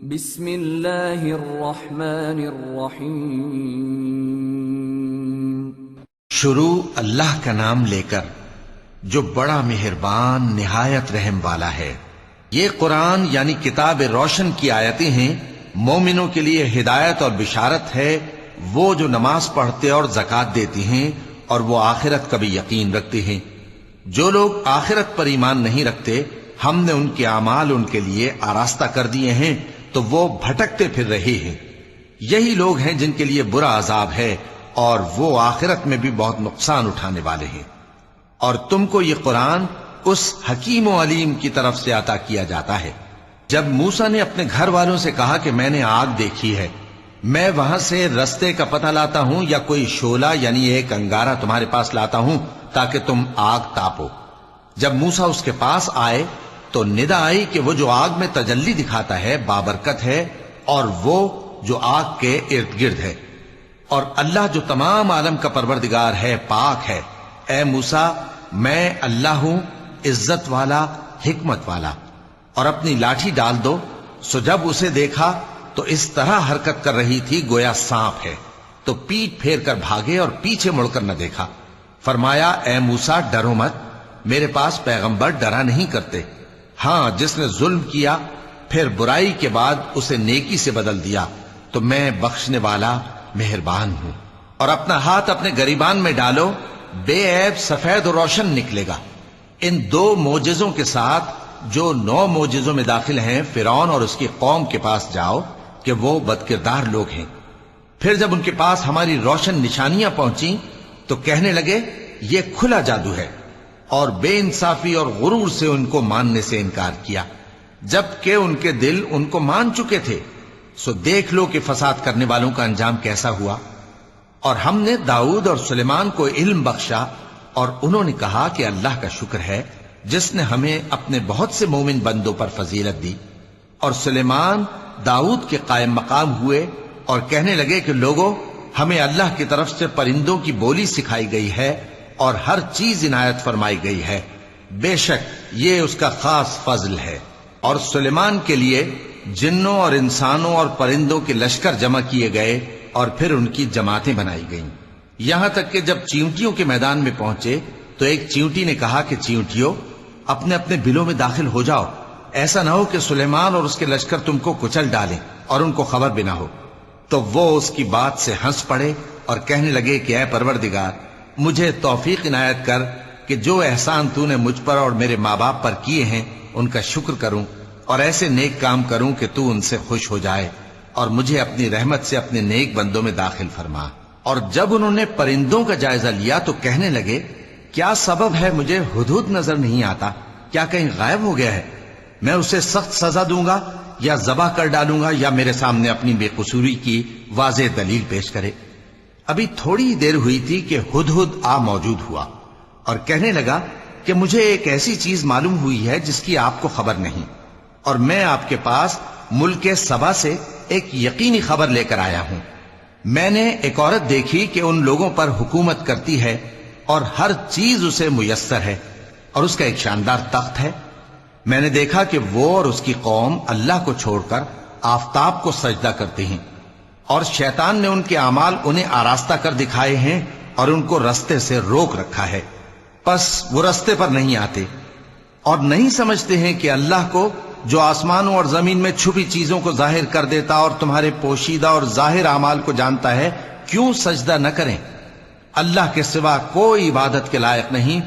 بسم اللہ الرحمن الرحیم۔ شروع اللہ کا نام لے کر جو بڑا مہربان نہایت رحم والا ہے۔ یہ قرآن یعنی کتاب روشن کی آیتیں ہیں، مومنوں کے لیے ہدایت اور بشارت ہے، وہ جو نماز پڑھتے اور زکوٰۃ دیتی ہیں اور وہ آخرت کا بھی یقین رکھتے ہیں۔ جو لوگ آخرت پر ایمان نہیں رکھتے، ہم نے ان کے اعمال ان کے لیے آراستہ کر دیے ہیں تو وہ بھٹکتے پھر رہے ہیں۔ یہی لوگ ہیں جن کے لیے برا عذاب ہے اور وہ آخرت میں بھی بہت نقصان اٹھانے والے ہیں۔ اور تم کو یہ قرآن اس حکیم و علیم کی طرف سے عطا کیا جاتا ہے۔ جب موسیٰ نے اپنے گھر والوں سے کہا کہ میں نے آگ دیکھی ہے، میں وہاں سے رستے کا پتہ لاتا ہوں یا کوئی شعلہ یعنی ایک انگارہ تمہارے پاس لاتا ہوں تاکہ تم آگ تاپو۔ جب موسیٰ اس کے پاس آئے تو ندا آئی کہ وہ جو آگ میں تجلی دکھاتا ہے بابرکت ہے، اور وہ جو آگ کے ارد گرد ہے، اور اللہ جو تمام عالم کا پروردگار ہے پاک ہے۔ اے موسیٰ، میں اللہ ہوں، عزت والا، حکمت والا، اور اپنی لاٹھی ڈال دو۔ سو جب اسے دیکھا تو اس طرح حرکت کر رہی تھی گویا سانپ ہے، تو پیٹ پھیر کر بھاگے اور پیچھے مڑ کر نہ دیکھا۔ فرمایا، اے موسیٰ ڈرو مت، میرے پاس پیغمبر ڈرا نہیں کرتے۔ ہاں، جس نے ظلم کیا پھر برائی کے بعد اسے نیکی سے بدل دیا تو میں بخشنے والا مہربان ہوں۔ اور اپنا ہاتھ اپنے گریبان میں ڈالو، بے عیب سفید و روشن نکلے گا۔ ان 2 معجزوں کے ساتھ جو 9 معجزوں میں داخل ہیں فرعون اور اس کی قوم کے پاس جاؤ کہ وہ بدکردار لوگ ہیں۔ پھر جب ان کے پاس ہماری روشن نشانیاں پہنچیں تو کہنے لگے یہ کھلا جادو ہے، اور بے انصافی اور غرور سے ان کو ماننے سے انکار کیا، جبکہ ان کے دل ان کو مان چکے تھے۔ سو دیکھ لو کہ فساد کرنے والوں کا انجام کیسا ہوا۔ اور ہم نے داؤد اور سلیمان کو علم بخشا، اور انہوں نے کہا کہ اللہ کا شکر ہے جس نے ہمیں اپنے بہت سے مومن بندوں پر فضیلت دی۔ اور سلیمان داؤد کے قائم مقام ہوئے اور کہنے لگے کہ لوگوں، ہمیں اللہ کی طرف سے پرندوں کی بولی سکھائی گئی ہے اور ہر چیز عنایت فرمائی گئی ہے، بے شک یہ اس کا خاص فضل ہے۔ اور سلیمان کے لیے جنوں اور انسانوں اور پرندوں کے لشکر جمع کیے گئے اور پھر ان کی جماعتیں بنائی گئیں، یہاں تک کہ جب چیونٹیوں کے میدان میں پہنچے تو ایک چیونٹی نے کہا کہ چیونٹیوں، اپنے اپنے بلوں میں داخل ہو جاؤ، ایسا نہ ہو کہ سلیمان اور اس کے لشکر تم کو کچل ڈالیں اور ان کو خبر بھی نہ ہو۔ تو وہ اس کی بات سے ہنس پڑے اور کہنے لگے کہ اے پروردگار، مجھے توفیق عنایت کر کہ جو احسان تو نے مجھ پر اور میرے ماں باپ پر کیے ہیں ان کا شکر کروں، اور ایسے نیک کام کروں کہ تو ان سے خوش ہو جائے، اور مجھے اپنی رحمت سے اپنے نیک بندوں میں داخل فرما۔ اور جب انہوں نے پرندوں کا جائزہ لیا تو کہنے لگے کیا سبب ہے مجھے ہدہد نظر نہیں آتا؟ کیا کہیں غائب ہو گیا ہے؟ میں اسے سخت سزا دوں گا یا ذبح کر ڈالوں گا یا میرے سامنے اپنی بے قصوری کی واضح دلیل پیش کرے۔ ابھی تھوڑی دیر ہوئی تھی کہ ہدہد آ موجود ہوا اور کہنے لگا کہ مجھے ایک ایسی چیز معلوم ہوئی ہے جس کی آپ کو خبر نہیں، اور میں آپ کے پاس ملک سبا سے ایک یقینی خبر لے کر آیا ہوں۔ میں نے ایک عورت دیکھی کہ ان لوگوں پر حکومت کرتی ہے اور ہر چیز اسے میسر ہے، اور اس کا ایک شاندار تخت ہے۔ میں نے دیکھا کہ وہ اور اس کی قوم اللہ کو چھوڑ کر آفتاب کو سجدہ کرتے ہیں، اور شیطان نے ان کے اعمال انہیں آراستہ کر دکھائے ہیں اور ان کو رستے سے روک رکھا ہے، پس وہ رستے پر نہیں آتے، اور نہیں سمجھتے ہیں کہ اللہ کو جو آسمانوں اور زمین میں چھپی چیزوں کو ظاہر کر دیتا اور تمہارے پوشیدہ اور ظاہر اعمال کو جانتا ہے، کیوں سجدہ نہ کریں؟ اللہ کے سوا کوئی عبادت کے لائق نہیں،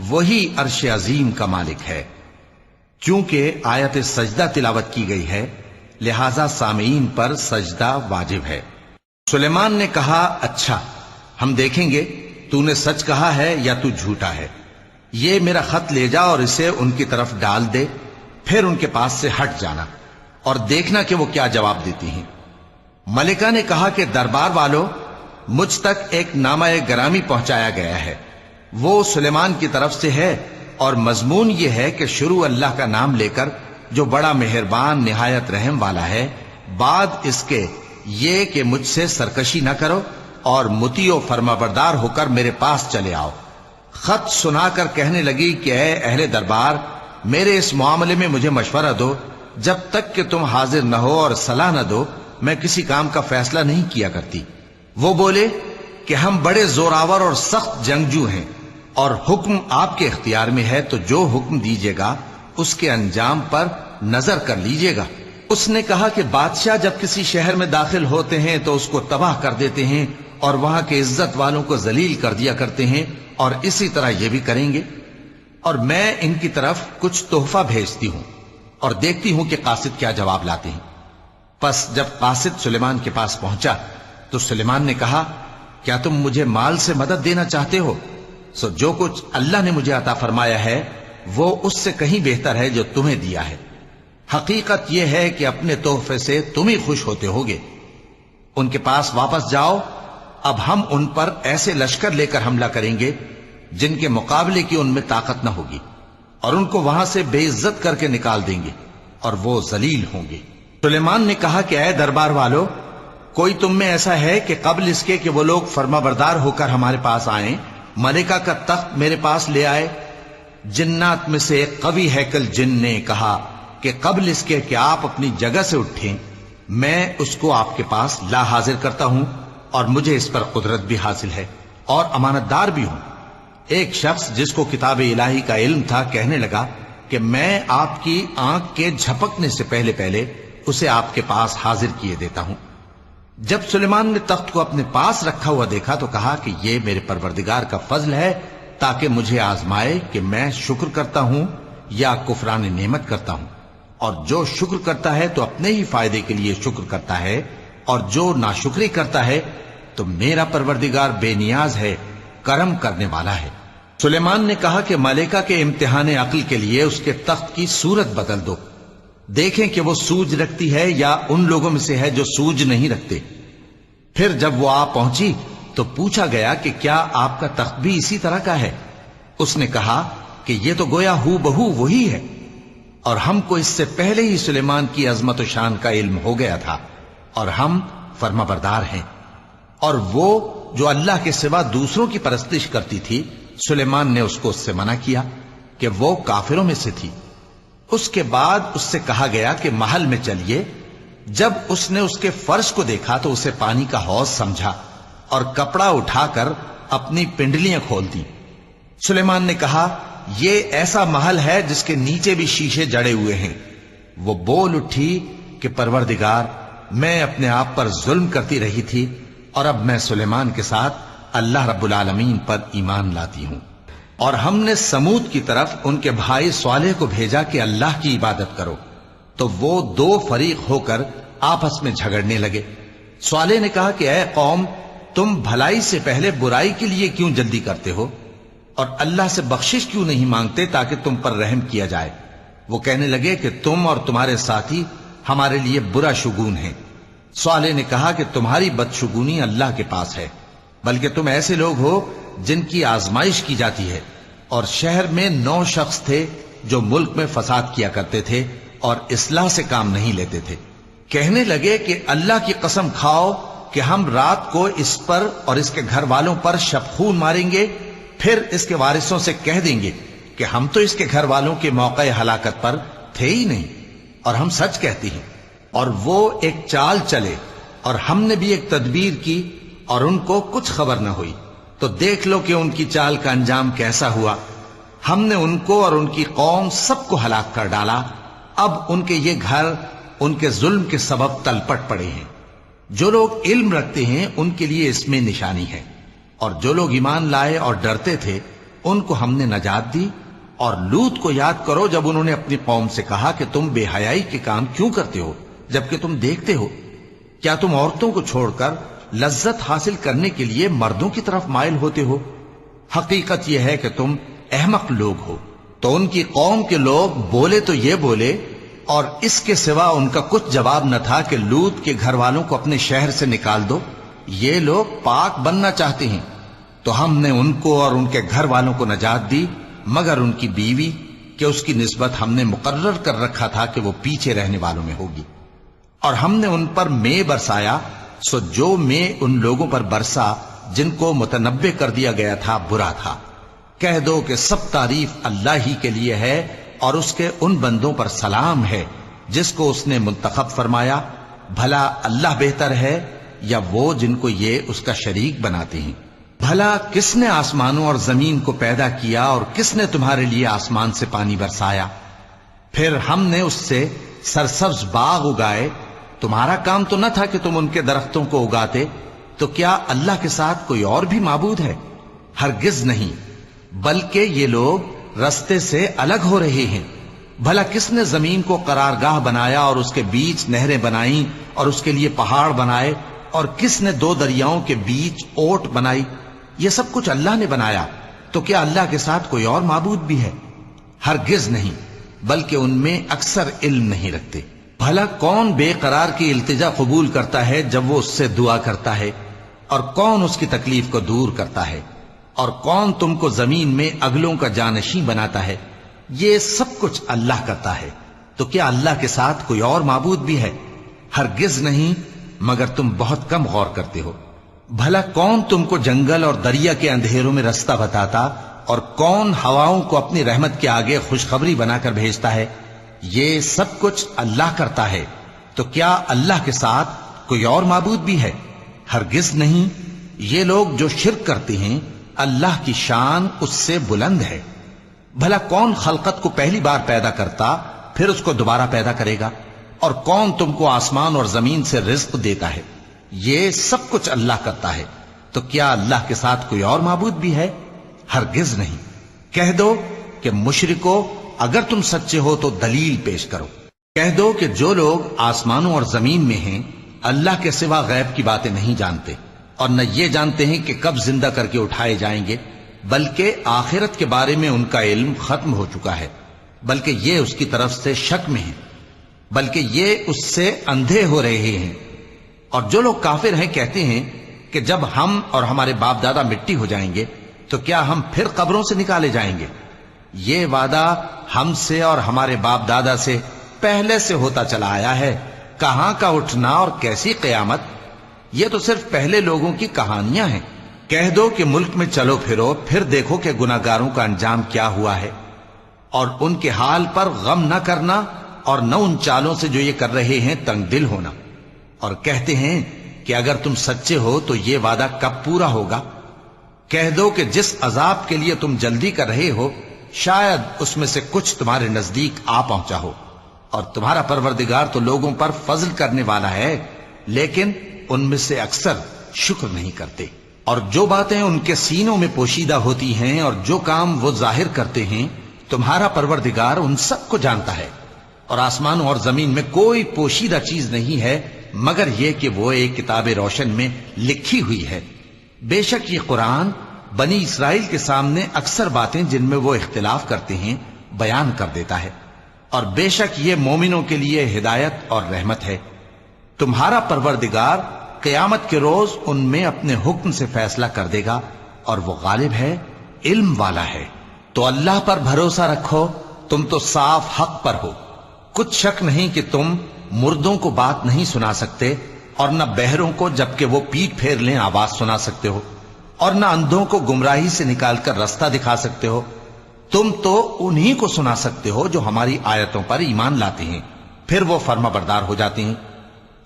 وہی عرش عظیم کا مالک ہے۔ چونکہ آیت سجدہ تلاوت کی گئی ہے لہذا سامعین پر سجدہ واجب ہے۔ سلیمان نے کہا اچھا، ہم دیکھیں گے تو نے سچ کہا ہے یا تو جھوٹا ہے۔ یہ میرا خط لے جا اور اسے ان کی طرف ڈال دے، پھر ان کے پاس سے ہٹ جانا اور دیکھنا کہ وہ کیا جواب دیتی ہیں۔ ملکہ نے کہا کہ دربار والو، مجھ تک ایک نامہ گرامی پہنچایا گیا ہے، وہ سلیمان کی طرف سے ہے، اور مضمون یہ ہے کہ شروع اللہ کا نام لے کر جو بڑا مہربان نہایت رحم والا ہے، بعد اس کے یہ کہ مجھ سے سرکشی نہ کرو اور مطیع و فرما بردار ہو کر میرے پاس چلے آؤ۔ خط سنا کر کہنے لگی کہ اے اہل دربار، میرے اس معاملے میں مجھے مشورہ دو جب تک کہ تم حاضر نہ ہو اور صلاح نہ دو میں کسی کام کا فیصلہ نہیں کیا کرتی۔ وہ بولے کہ ہم بڑے زوراور اور سخت جنگجو ہیں اور حکم آپ کے اختیار میں ہے، تو جو حکم دیجیے گا اس کے انجام پر نظر کر لیجیے گا۔ اس نے کہا کہ بادشاہ جب کسی شہر میں داخل ہوتے ہیں تو اس کو تباہ کر دیتے ہیں اور وہاں کے عزت والوں کو ذلیل کر دیا کرتے ہیں، اور اسی طرح یہ بھی کریں گے، اور میں ان کی طرف کچھ تحفہ بھیجتی ہوں اور دیکھتی ہوں کہ قاصد کیا جواب لاتے ہیں۔ پس جب قاصد سلیمان کے پاس پہنچا تو سلیمان نے کہا کیا تم مجھے مال سے مدد دینا چاہتے ہو؟ سو جو کچھ اللہ نے مجھے عطا فرمایا ہے وہ اس سے کہیں بہتر ہے جو تمہیں دیا ہے۔ حقیقت یہ ہے کہ اپنے تحفے سے تم ہی خوش ہوتے ہوگے۔ ان کے پاس واپس جاؤ، اب ہم ان پر ایسے لشکر لے کر حملہ کریں گے جن کے مقابلے کی ان میں طاقت نہ ہوگی، اور ان کو وہاں سے بے عزت کر کے نکال دیں گے اور وہ ذلیل ہوں گے۔ سلیمان نے کہا کہ اے دربار والو، کوئی تم میں ایسا ہے کہ قبل اس کے کہ وہ لوگ فرما بردار ہو کر ہمارے پاس آئیں ملکہ کا تخت میرے پاس لے آئے؟ جنات میں سے ایک قوی ہیکل جن نے کہا کہ قبل اس کے کہ آپ اپنی جگہ سے اٹھیں میں اس کو آپ کے پاس لا حاضر کرتا ہوں، اور مجھے اس پر قدرت بھی حاصل ہے اور امانت دار بھی ہوں۔ ایک شخص جس کو کتاب الہی کا علم تھا کہنے لگا کہ میں آپ کی آنکھ کے جھپکنے سے پہلے پہلے اسے آپ کے پاس حاضر کیے دیتا ہوں۔ جب سلیمان نے تخت کو اپنے پاس رکھا ہوا دیکھا تو کہا کہ یہ میرے پروردگار کا فضل ہے تاکہ مجھے آزمائے کہ میں شکر کرتا ہوں یا کفران نعمت کرتا ہوں، اور جو شکر کرتا ہے تو اپنے ہی فائدے کے لیے شکر کرتا ہے، اور جو ناشکری کرتا ہے تو میرا پروردگار بے نیاز ہے، کرم کرنے والا ہے۔ سلیمان نے کہا کہ ملکہ کے امتحان عقل کے لیے اس کے تخت کی صورت بدل دو، دیکھیں کہ وہ سوج رکھتی ہے یا ان لوگوں میں سے ہے جو سوج نہیں رکھتے۔ پھر جب وہ آ پہنچی تو پوچھا گیا کہ کیا آپ کا تخت بھی اسی طرح کا ہے؟ اس نے کہا کہ یہ تو گویا ہو بہو وہی ہے، اور ہم کو اس سے پہلے ہی سلیمان کی عظمت و شان کا علم ہو گیا تھا، اور ہم فرما بردار ہیں۔ اور وہ جو اللہ کے سوا دوسروں کی پرستش کرتی تھی سلیمان نے اس کو اس سے منع کیا کہ وہ کافروں میں سے تھی۔ اس کے بعد اس سے کہا گیا کہ محل میں چلیے۔ جب اس نے اس کے فرش کو دیکھا تو اسے پانی کا حوض سمجھا اور کپڑا اٹھا کر اپنی پنڈلیاں کھول دی۔ سلیمان نے کہا یہ ایسا محل ہے جس کے نیچے بھی شیشے جڑے ہوئے ہیں۔ وہ بول اٹھی کہ پروردگار، میں اپنے آپ پر ظلم کرتی رہی تھی، اور اب میں سلیمان کے ساتھ اللہ رب العالمین پر ایمان لاتی ہوں۔ اور ہم نے سمود کی طرف ان کے بھائی صالح کو بھیجا کہ اللہ کی عبادت کرو، تو وہ دو فریق ہو کر آپس میں جھگڑنے لگے۔ صالح نے کہا کہ اے قوم، تم بھلائی سے پہلے برائی کے لیے کیوں جلدی کرتے ہو، اور اللہ سے بخشش کیوں نہیں مانگتے تاکہ تم پر رحم کیا جائے؟ وہ کہنے لگے کہ تم اور تمہارے ساتھی ہمارے لیے برا شگون ہیں۔ صالح نے کہا کہ تمہاری بدشگونی اللہ کے پاس ہے، بلکہ تم ایسے لوگ ہو جن کی آزمائش کی جاتی ہے۔ اور شہر میں 9 شخص تھے جو ملک میں فساد کیا کرتے تھے اور اصلاح سے کام نہیں لیتے تھے۔ کہنے لگے کہ اللہ کی قسم کھاؤ کہ ہم رات کو اس پر اور اس کے گھر والوں پر شبخون ماریں گے، پھر اس کے وارثوں سے کہہ دیں گے کہ ہم تو اس کے گھر والوں کے موقع ہلاکت پر تھے ہی نہیں، اور ہم سچ کہتی ہیں۔ اور وہ ایک چال چلے، اور ہم نے بھی ایک تدبیر کی، اور ان کو کچھ خبر نہ ہوئی۔ تو دیکھ لو کہ ان کی چال کا انجام کیسا ہوا۔ ہم نے ان کو اور ان کی قوم سب کو ہلاک کر ڈالا۔ اب ان کے یہ گھر ان کے ظلم کے سبب تلپٹ پڑے ہیں۔ جو لوگ علم رکھتے ہیں ان کے لیے اس میں نشانی ہے، اور جو لوگ ایمان لائے اور ڈرتے تھے ان کو ہم نے نجات دی۔ اور لوط کو یاد کرو جب انہوں نے اپنی قوم سے کہا کہ تم بے حیائی کے کام کیوں کرتے ہو جبکہ تم دیکھتے ہو؟ کیا تم عورتوں کو چھوڑ کر لذت حاصل کرنے کے لیے مردوں کی طرف مائل ہوتے ہو؟ حقیقت یہ ہے کہ تم احمق لوگ ہو۔ تو ان کی قوم کے لوگ بولے تو یہ بولے، اور اس کے سوا ان کا کچھ جواب نہ تھا کہ لوط کے گھر والوں کو اپنے شہر سے نکال دو، یہ لوگ پاک بننا چاہتے ہیں۔ تو ہم نے ان کو اور ان کے گھر والوں کو نجات دی، مگر ان کی بیوی کہ اس کی نسبت ہم نے مقرر کر رکھا تھا کہ وہ پیچھے رہنے والوں میں ہوگی۔ اور ہم نے ان پر مے برسایا، سو جو مے ان لوگوں پر برسا جن کو متنبع کر دیا گیا تھا برا تھا۔ کہہ دو کہ سب تعریف اللہ ہی کے لیے ہے، اور اس کے ان بندوں پر سلام ہے جس کو اس نے منتخب فرمایا، بھلا اللہ بہتر ہے یا وہ جن کو یہ اس کا شریک بناتے ہیں؟ بھلا کس نے آسمانوں اور زمین کو پیدا کیا اور کس نے تمہارے لیے آسمان سے پانی برسایا؟ پھر ہم نے اس سے سرسبز باغ اگائے، تمہارا کام تو نہ تھا کہ تم ان کے درختوں کو اگاتے؟ تو کیا اللہ کے ساتھ کوئی اور بھی معبود ہے؟ ہرگز نہیں، بلکہ یہ لوگ رستے سے الگ ہو رہے ہیں۔ بھلا کس نے زمین کو قرارگاہ بنایا اور اس کے بیچ نہریں بنائیں اور اس کے لیے پہاڑ بنائے، اور کس نے دو دریاؤں کے بیچ اوٹ بنائی؟ یہ سب کچھ اللہ نے بنایا، تو کیا اللہ کے ساتھ کوئی اور معبود بھی ہے؟ ہرگز نہیں، بلکہ ان میں اکثر علم نہیں رکھتے۔ بھلا کون بے قرار کی التجا قبول کرتا ہے جب وہ اس سے دعا کرتا ہے، اور کون اس کی تکلیف کو دور کرتا ہے، اور کون تم کو زمین میں اگلوں کا جانشین بناتا ہے؟ یہ سب کچھ اللہ کرتا ہے، تو کیا اللہ کے ساتھ کوئی اور معبود بھی ہے؟ ہرگز نہیں، مگر تم بہت کم غور کرتے ہو۔ بھلا کون تم کو جنگل اور دریا کے اندھیروں میں رستہ بتاتا، اور کون ہواؤں کو اپنی رحمت کے آگے خوشخبری بنا کر بھیجتا ہے؟ یہ سب کچھ اللہ کرتا ہے، تو کیا اللہ کے ساتھ کوئی اور معبود بھی ہے؟ ہرگز نہیں۔ یہ لوگ جو شرک کرتے ہیں، اللہ کی شان اس سے بلند ہے۔ بھلا کون خلقت کو پہلی بار پیدا کرتا پھر اس کو دوبارہ پیدا کرے گا؟ اور کون تم کو آسمان اور زمین سے رزق دیتا ہے؟ یہ سب کچھ اللہ کرتا ہے، تو کیا اللہ کے ساتھ کوئی اور معبود بھی ہے؟ ہرگز نہیں۔ کہہ دو کہ مشرکو، اگر تم سچے ہو تو دلیل پیش کرو۔ کہہ دو کہ جو لوگ آسمانوں اور زمین میں ہیں اللہ کے سوا غیب کی باتیں نہیں جانتے، اور نہ یہ جانتے ہیں کہ کب زندہ کر کے اٹھائے جائیں گے، بلکہ آخرت کے بارے میں ان کا علم ختم ہو چکا ہے، بلکہ یہ اس کی طرف سے شک میں ہیں، بلکہ یہ اس سے اندھے ہو رہے ہیں۔ اور جو لوگ کافر ہیں کہتے ہیں کہ جب ہم اور ہمارے باپ دادا مٹی ہو جائیں گے تو کیا ہم پھر قبروں سے نکالے جائیں گے؟ یہ وعدہ ہم سے اور ہمارے باپ دادا سے پہلے سے ہوتا چلا آیا ہے، کہاں کا اٹھنا اور کیسی قیامت؟ یہ تو صرف پہلے لوگوں کی کہانیاں ہیں۔ کہہ دو کہ ملک میں چلو پھرو، پھر دیکھو کہ گناہگاروں کا انجام کیا ہوا ہے، اور ان کے حال پر غم نہ کرنا، اور نہ ان چالوں سے جو یہ کر رہے ہیں تنگ دل ہونا۔ اور کہتے ہیں کہ اگر تم سچے ہو تو یہ وعدہ کب پورا ہوگا؟ کہہ دو کہ جس عذاب کے لیے تم جلدی کر رہے ہو، شاید اس میں سے کچھ تمہارے نزدیک آ پہنچا ہو، اور تمہارا پروردگار تو لوگوں پر فضل کرنے والا ہے، لیکن ان میں سے اکثر شکر نہیں کرتے۔ اور جو باتیں ان کے سینوں میں پوشیدہ ہوتی ہیں اور جو کام وہ ظاہر کرتے ہیں، تمہارا پروردگار ان سب کو جانتا ہے۔ اور آسمانوں اور زمین میں کوئی پوشیدہ چیز نہیں ہے مگر یہ کہ وہ ایک کتاب روشن میں لکھی ہوئی ہے۔ بے شک یہ قرآن بنی اسرائیل کے سامنے اکثر باتیں جن میں وہ اختلاف کرتے ہیں بیان کر دیتا ہے، اور بے شک یہ مومنوں کے لیے ہدایت اور رحمت ہے۔ تمہارا پروردگار قیامت کے روز ان میں اپنے حکم سے فیصلہ کر دے گا، اور وہ غالب ہے، علم والا ہے۔ تو اللہ پر بھروسہ رکھو، تم تو صاف حق پر ہو۔ کچھ شک نہیں کہ تم مردوں کو بات نہیں سنا سکتے، اور نہ بہروں کو جبکہ وہ پیٹ پھیر لیں آواز سنا سکتے ہو، اور نہ اندھوں کو گمراہی سے نکال کر رستہ دکھا سکتے ہو۔ تم تو انہی کو سنا سکتے ہو جو ہماری آیتوں پر ایمان لاتے ہیں، پھر وہ فرما بردار ہو جاتے ہیں۔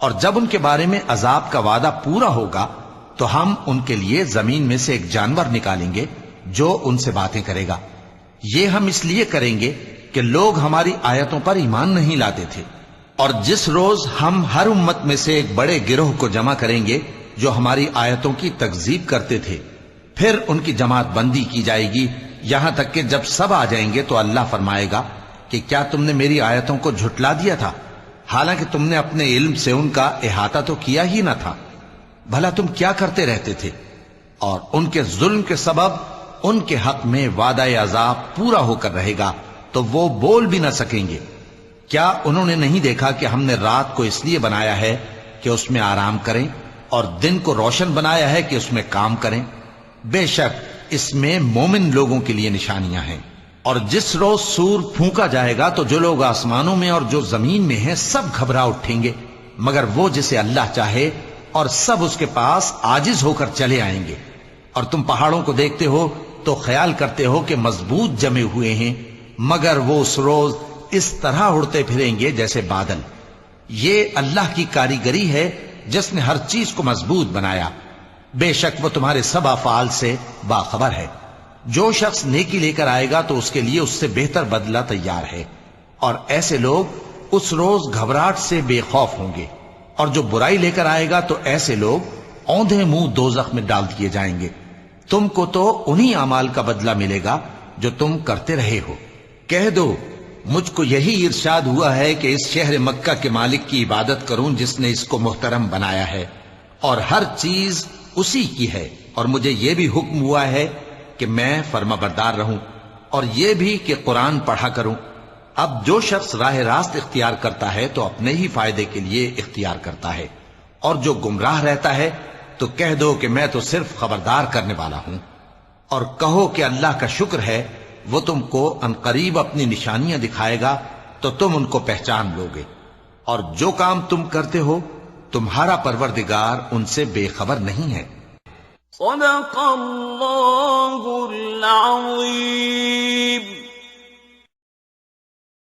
اور جب ان کے بارے میں عذاب کا وعدہ پورا ہوگا تو ہم ان کے لیے زمین میں سے ایک جانور نکالیں گے جو ان سے باتیں کرے گا۔ یہ ہم اس لیے کریں گے کہ لوگ ہماری آیتوں پر ایمان نہیں لاتے تھے۔ اور جس روز ہم ہر امت میں سے ایک بڑے گروہ کو جمع کریں گے جو ہماری آیتوں کی تکذیب کرتے تھے، پھر ان کی جماعت بندی کی جائے گی، یہاں تک کہ جب سب آ جائیں گے تو اللہ فرمائے گا کہ کیا تم نے میری آیتوں کو جھٹلا دیا تھا، حالانکہ تم نے اپنے علم سے ان کا احاطہ تو کیا ہی نہ تھا؟ بھلا تم کیا کرتے رہتے تھے؟ اور ان کے ظلم کے سبب ان کے حق میں وعدہ عذاب پورا ہو کر رہے گا تو وہ بول بھی نہ سکیں گے۔ کیا انہوں نے نہیں دیکھا کہ ہم نے رات کو اس لیے بنایا ہے کہ اس میں آرام کریں، اور دن کو روشن بنایا ہے کہ اس میں کام کریں؟ بے شک اس میں مومن لوگوں کے لیے نشانیاں ہیں۔ اور جس روز سور پھونکا جائے گا تو جو لوگ آسمانوں میں اور جو زمین میں ہیں سب گھبرا اٹھیں گے، مگر وہ جسے اللہ چاہے، اور سب اس کے پاس عاجز ہو کر چلے آئیں گے۔ اور تم پہاڑوں کو دیکھتے ہو تو خیال کرتے ہو کہ مضبوط جمے ہوئے ہیں، مگر وہ اس روز اس طرح اڑتے پھریں گے جیسے بادل۔ یہ اللہ کی کاریگری ہے جس نے ہر چیز کو مضبوط بنایا، بے شک وہ تمہارے سب افعال سے باخبر ہے۔ جو شخص نیکی لے کر آئے گا تو اس کے لیے اس سے بہتر بدلہ تیار ہے، اور ایسے لوگ اس روز گھبراہٹ سے بے خوف ہوں گے، اور جو برائی لے کر آئے گا تو ایسے لوگ اوندھے منہ دوزخ میں ڈال دیے جائیں گے۔ تم کو تو انہی اعمال کا بدلہ ملے گا جو تم کرتے رہے ہو۔ کہہ دو مجھ کو یہی ارشاد ہوا ہے کہ اس شہر مکہ کے مالک کی عبادت کروں جس نے اس کو محترم بنایا ہے، اور ہر چیز اسی کی ہے، اور مجھے یہ بھی حکم ہوا ہے کہ میں فرما بردار رہوں، اور یہ بھی کہ قرآن پڑھا کروں۔ اب جو شخص راہ راست اختیار کرتا ہے تو اپنے ہی فائدے کے لیے اختیار کرتا ہے، اور جو گمراہ رہتا ہے تو کہہ دو کہ میں تو صرف خبردار کرنے والا ہوں۔ اور کہو کہ اللہ کا شکر ہے وہ تم کو عنقریب اپنی نشانیاں دکھائے گا تو تم ان کو پہچان لو گے، اور جو کام تم کرتے ہو تمہارا پروردگار ان سے بے خبر نہیں ہے۔ صدق اللہ العظیم۔